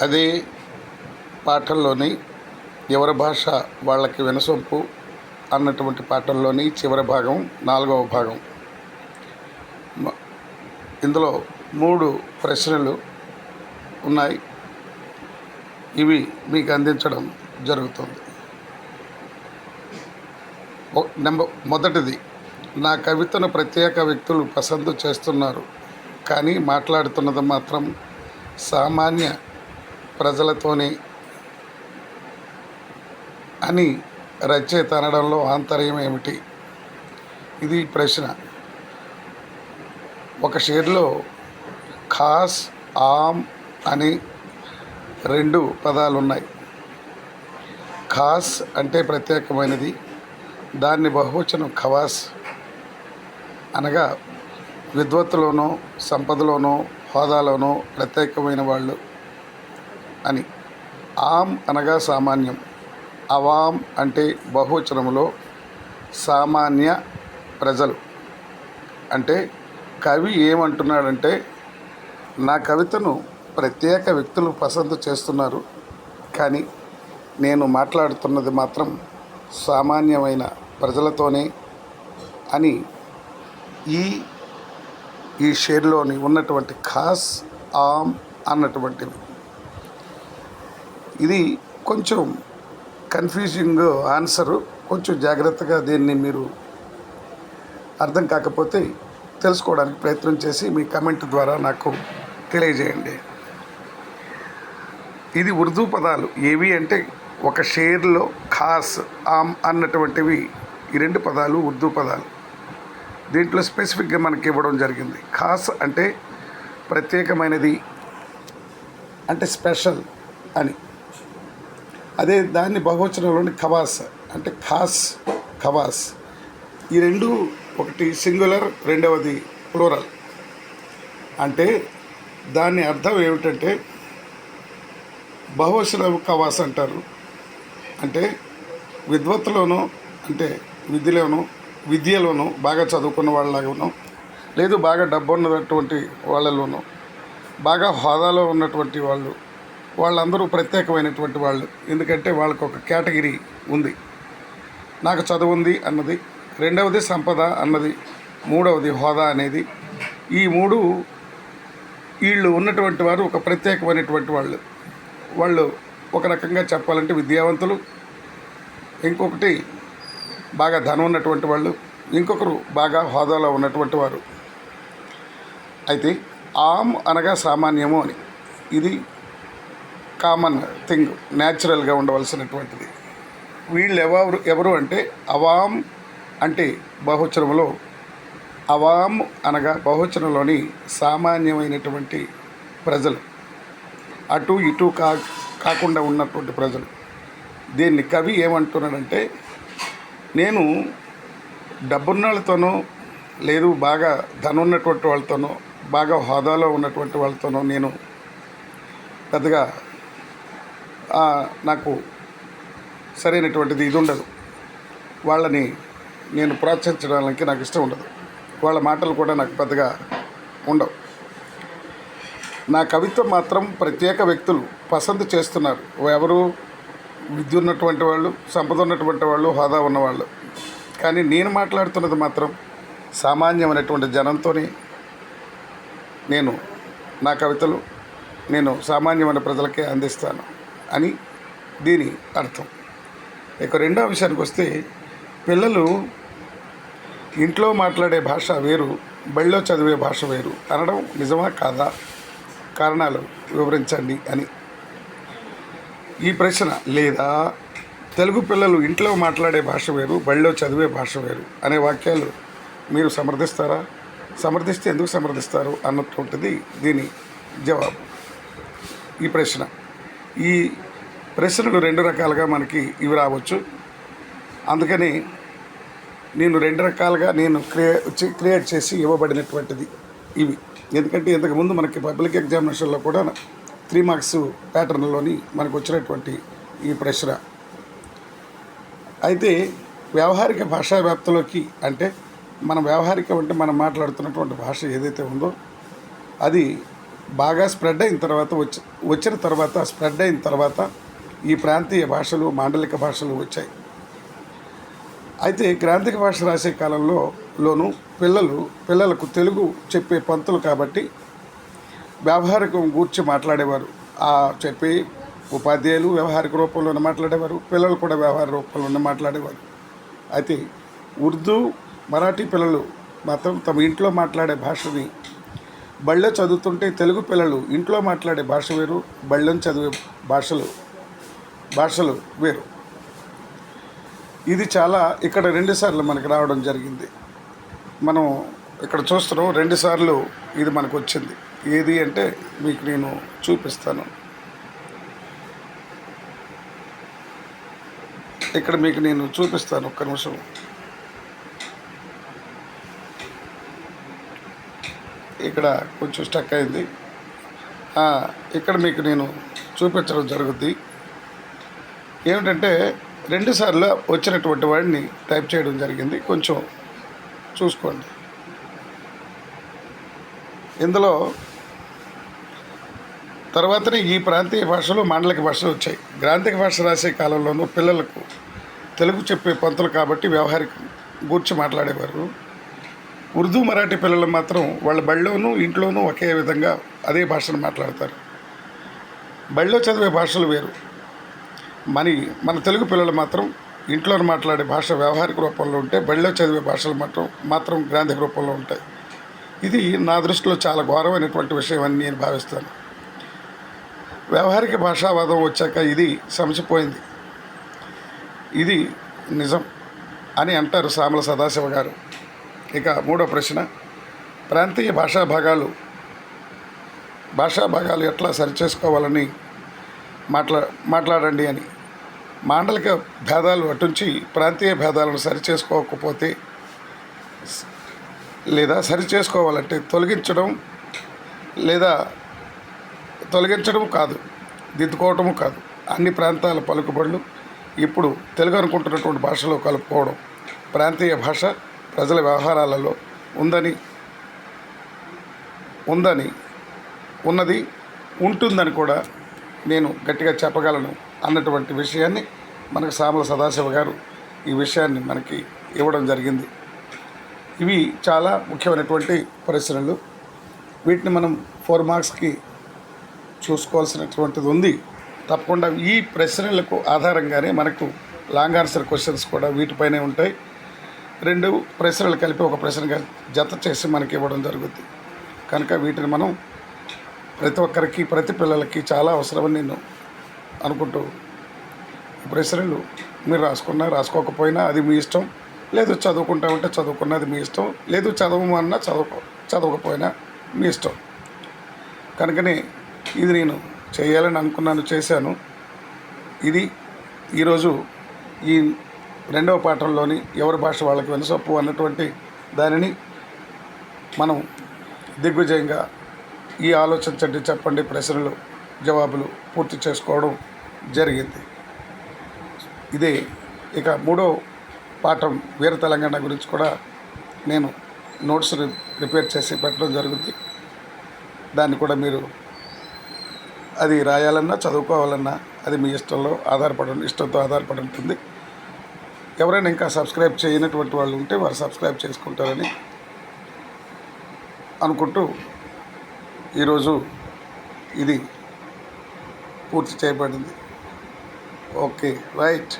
అదే పాఠంలోని ఎవరి భాష వాళ్ళకి వినసొంపు అన్నటువంటి పాఠంలోని చివరి భాగం 4వ భాగం. ఇందులో 3 ప్రశ్నలు ఉన్నాయి. ఇవి మీకు అందించడం జరుగుతుంది. మొదటిది, నా కవితను ప్రత్యేక వ్యక్తులు పసందు చేస్తున్నారు, కానీ మాట్లాడుతున్నది మాత్రం సామాన్య ప్రజలతోనే అని రచయిత అనడంలో ఆంతర్యం ఏమిటి? ఇది ప్రశ్న. ఒక షేర్లో ఖాస్, ఆమ్ అని 2 పదాలు ఉన్నాయి. ఖాస్ అంటే ప్రత్యేకమైనది, దాన్ని బహువచనం ఖవాస్ అనగా విద్వత్తులోనో సంపదలోనో హోదాలోనో ప్రత్యేకమైన వాళ్ళు అని. ఆమ్ అనగా సామాన్యం. అవాం అంటే బహువచనంలో సామాన్య ప్రజలు. అంటే కవి ఏమంటున్నాడంటే, నా కవితను ప్రత్యేక వ్యక్తులు పసందు చేస్తున్నారు, కానీ నేను మాట్లాడుతున్నది మాత్రం సామాన్యమైన ప్రజలతోనే అని ఈ షేర్లోని ఉన్నటువంటి ఖాస్, ఆమ్ అన్నటువంటివి. ఇది కొంచెం కన్ఫ్యూజింగ్ ఆన్సరు. కొంచెం జాగ్రత్తగా దీన్ని మీరు అర్థం కాకపోతే తెలుసుకోవడానికి ప్రయత్నం చేసి మీ కమెంట్ ద్వారా నాకు తెలియజేయండి. ఇది ఉర్దూ పదాలు. ఏవి అంటే ఒక షేర్లో ఖాస్, ఆమ్ అన్నటువంటివి ఈ 2 పదాలు ఉర్దూ పదాలు. దీంట్లో స్పెసిఫిక్గా మనకి ఇవ్వడం జరిగింది. ఖాస్ అంటే ప్రత్యేకమైనది, అంటే స్పెషల్ అని. అదే దాన్ని బహువచనంలోని ఖవాస్ అంటే ఖాస్, ఖవాస్. ఈ 2 ఒకటి సింగులర్, రెండవది ప్లూరల్. అంటే దాని అర్థం ఏమిటంటే, బహువచనం ఖవాస్ అంటారు. అంటే విద్వత్తులోనూ, అంటే విద్యలోనూ బాగా చదువుకున్న వాళ్ళలాగానో, లేదు బాగా డబ్బు ఉన్నటువంటి వాళ్ళలోనూ, బాగా హోదాలో ఉన్నటువంటి వాళ్ళందరూ ప్రత్యేకమైనటువంటి వాళ్ళు. ఎందుకంటే వాళ్ళకు ఒక కేటగిరీ ఉంది. నాకు చదువు ఉంది అన్నది, రెండవది సంపద అన్నది, మూడవది హోదా అనేది. ఈ 3 వీళ్ళు ఉన్నటువంటి వారు ఒక ప్రత్యేకమైనటువంటి వాళ్ళు ఒక రకంగా చెప్పాలంటే విద్యావంతులు, ఇంకొకటి బాగా ధనం ఉన్నటువంటి వాళ్ళు, ఇంకొకరు బాగా హోదాలో ఉన్నటువంటి వారు. అయితే ఆమ్ అనగా సామాన్యము అని. ఇది కామన్ థింగ్, న్యాచురల్గా ఉండవలసినటువంటిది. వీళ్ళు ఎవరు అంటే అవామ్ అంటే బహువచనంలో, అవామ్ అనగా బహువచనంలోని సామాన్యమైనటువంటి ప్రజలు, అటు ఇటు కాకుండా ఉన్నటువంటి ప్రజలు. దీన్ని కవి ఏమంటున్నాడంటే, నేను డబ్బున్న వాళ్ళతోనో, లేదు బాగా ధనం ఉన్నటువంటి వాళ్ళతోనో, బాగా హోదాలో ఉన్నటువంటి వాళ్ళతోనో నేను పెద్దగా నాకు సరైనటువంటిది ఇది ఉండదు. వాళ్ళని నేను ప్రోత్సహించడానికి నాకు ఇష్టం ఉండదు. వాళ్ళ మాటలు కూడా నాకు పెద్దగా ఉండవు. నా కవిత్వం మాత్రం ప్రత్యేక వ్యక్తులు పసందు చేస్తున్నారు. ఎవరు? విద్య ఉన్నటువంటి వాళ్ళు, సంపద ఉన్నటువంటి వాళ్ళు, హోదా ఉన్నవాళ్ళు. కానీ నేను మాట్లాడుతున్నది మాత్రం సామాన్యమైనటువంటి జనంతోనే. నా కవితలు నేను సామాన్యమైన ప్రజలకే అందిస్తాను అని దీని అర్థం. ఇక రెండో విషయానికి వస్తే, పిల్లలు ఇంట్లో మాట్లాడే భాష వేరు, బడిలో చదివే భాష వేరు అనడం నిజమా కాదా? కారణాలు వివరించండి అని ఈ ప్రశ్న. లేదా తెలుగు పిల్లలు ఇంట్లో మాట్లాడే భాష వేరు, బడిలో చదివే భాష వేరు అనే వాక్యాలు మీరు సమర్థిస్తారా? సమర్థిస్తే ఎందుకు సమర్థిస్తారు అన్నటువంటిది దీని జవాబు. ఈ ప్రశ్నలు 2 రకాలుగా మనకి ఇవి రావచ్చు. అందుకని నేను 2 రకాలుగా క్రియేట్ చేసి ఇవ్వబడినటువంటిది ఇవి. ఎందుకంటే ఇంతకుముందు మనకి పబ్లిక్ ఎగ్జామినేషన్లో కూడా 3 మార్క్స్ ప్యాటర్న్లోని మనకు వచ్చినటువంటి ఈ ప్రశ్న. అయితే వ్యావహారిక భాషా వ్యాప్తిలోకి, అంటే మన వ్యవహారికం అంటే మనం మాట్లాడుతున్నటువంటి భాష ఏదైతే ఉందో అది బాగా స్ప్రెడ్ అయిన తర్వాత వచ్చిన తర్వాత స్ప్రెడ్ అయిన తర్వాత ఈ ప్రాంతీయ భాషలు మాండలిక భాషలు వచ్చాయి. అయితే గ్రాంథిక భాష రాసే కాలంలోనూ పిల్లలకు తెలుగు చెప్పే పంతులు కాబట్టి వ్యావహారికం గూర్చి మాట్లాడేవారు. ఆ చెప్పే ఉపాధ్యాయులు వ్యవహారిక రూపంలోనే మాట్లాడేవారు, పిల్లలు కూడా వ్యవహార రూపంలోనే మాట్లాడేవారు. అయితే ఉర్దూ, మరాఠీ పిల్లలు మాత్రం తమ ఇంట్లో మాట్లాడే భాషని బళ్ళో చదువుతుంటే, తెలుగు పిల్లలు ఇంట్లో మాట్లాడే భాష వేరు, బళ్ళని చదివే భాషలు వేరు. ఇది చాలా ఇక్కడ 2 సార్లు మనకి రావడం జరిగింది. మనం ఇక్కడ చూస్తున్నాం 2 సార్లు ఇది మనకు వచ్చింది. ఏది అంటే మీకు నేను చూపిస్తాను. ఇక్కడ మీకు నేను చూపిస్తాను, ఒక్క నిమిషం. ఇక్కడ కొంచెం స్టక్ అయింది. ఇక్కడ మీకు నేను చూపించడం జరుగుద్ది. ఏమిటంటే 2 సార్లు వచ్చినటువంటి వాడిని టైప్ చేయడం జరిగింది. కొంచెం చూసుకోండి. ఇందులో తర్వాతనే ఈ ప్రాంతీయ భాషలు మాండలిక భాషలు వచ్చాయి. గ్రాంథిక భాష రాసే కాలంలోనూ పిల్లలకు తెలుగు చెప్పే పంతులు కాబట్టి వ్యవహారిక గూర్చి మాట్లాడేవారు. ఉర్దూ, మరాఠీ పిల్లలు మాత్రం వాళ్ళ బళ్ళోనూ ఇంట్లోనూ ఒకే విధంగా అదే భాషను మాట్లాడతారు. బళ్ళో చదివే భాషలు వేరు. మన తెలుగు పిల్లలు మాత్రం ఇంట్లో మాట్లాడే భాష వ్యవహారిక రూపంలో ఉంటే, బళ్ళో చదివే భాషలు మాత్రం గ్రాంథిక రూపంలో ఉంటాయి. ఇది నా దృష్టిలో చాలా ఘోరమైనటువంటి విషయం అని నేను భావిస్తాను. వ్యవహారిక భాషావాదం వచ్చాక ఇది సమసిపోయింది. ఇది నిజం అని అంటారు సామల సదాశివ గారు. ఇక 3వ ప్రశ్న, ప్రాంతీయ భాషా భాగాలు ఎట్లా సరిచేసుకోవాలని మాట్లాడండి అని. మాండలిక భేదాలు అటుంచి ప్రాంతీయ భేదాలను సరిచేసుకోకపోతే లేదా సరిచేసుకోవాలంటే తొలగించడం కాదు, దిద్దుకోవటము కాదు. అన్ని ప్రాంతాల పలుకుబడులు ఇప్పుడు తెలుగు అనుకుంటున్నటువంటి భాషలో కలుపుకోవడం ప్రాంతీయ భాష ప్రజల వ్యవహారాలలో ఉంటుందని కూడా నేను గట్టిగా చెప్పగలను అన్నటువంటి విషయాన్ని మనకు సామల సదాశివ గారు ఈ విషయాన్ని మనకి ఇవ్వడం జరిగింది. ఇవి చాలా ముఖ్యమైనటువంటి ప్రశ్నలు. వీటిని మనం 4 మార్క్స్కి చూసుకోవాల్సినటువంటిది ఉంది. తప్పకుండా ఈ ప్రశ్నలకు ఆధారంగానే మనకు లాంగ్ ఆన్సర్ క్వశ్చన్స్ కూడా వీటిపైనే ఉంటాయి. 2 ప్రశ్నలు కలిపి ఒక ప్రశ్నగా జత చేసి మనకి ఇవ్వడం జరుగుతుంది. కనుక వీటిని మనం ప్రతి ఒక్కరికి, ప్రతి పిల్లలకి చాలా అవసరమని నేను అనుకుంటూ, ఈ ప్రశ్నలు మీరు రాసుకోకపోయినా అది మీ ఇష్టం. లేదు చదువుకుంటామంటే చదువుకున్నది మీ ఇష్టం. లేదు చదవమన్నా చదవకపోయినా మీ ఇష్టం. కనుకనే ఇది నేను చేయాలని అనుకున్నాను, చేశాను. ఇది ఈరోజు ఈ 2వ పాఠంలోని ఎవరి భాష వాళ్ళకి వెనసొప్పు అన్నటువంటి దానిని మనం దిగ్విజయంగా ఈ ఆలోచించండి, చెప్పండి ప్రశ్నలు జవాబులు పూర్తి చేసుకోవడం జరిగింది. ఇదే ఇక 3వ పాఠం వీర తెలంగాణ గురించి కూడా నేను నోట్స్ ప్రిపేర్ చేసి పెట్టడం జరుగుతుంది. దాన్ని కూడా మీరు అది రాయాలన్నా చదువుకోవాలన్నా అది మీ ఇష్టంతో ఆధారపడి ఉంటుంది. ఎవరైనా ఇంకా సబ్స్క్రైబ్ చేయనటువంటి వాళ్ళు ఉంటే వారు సబ్స్క్రైబ్ చేసుకుంటారని అనుకుంటూ ఈరోజు ఇది పూర్తి చేయబడింది. Okay, right.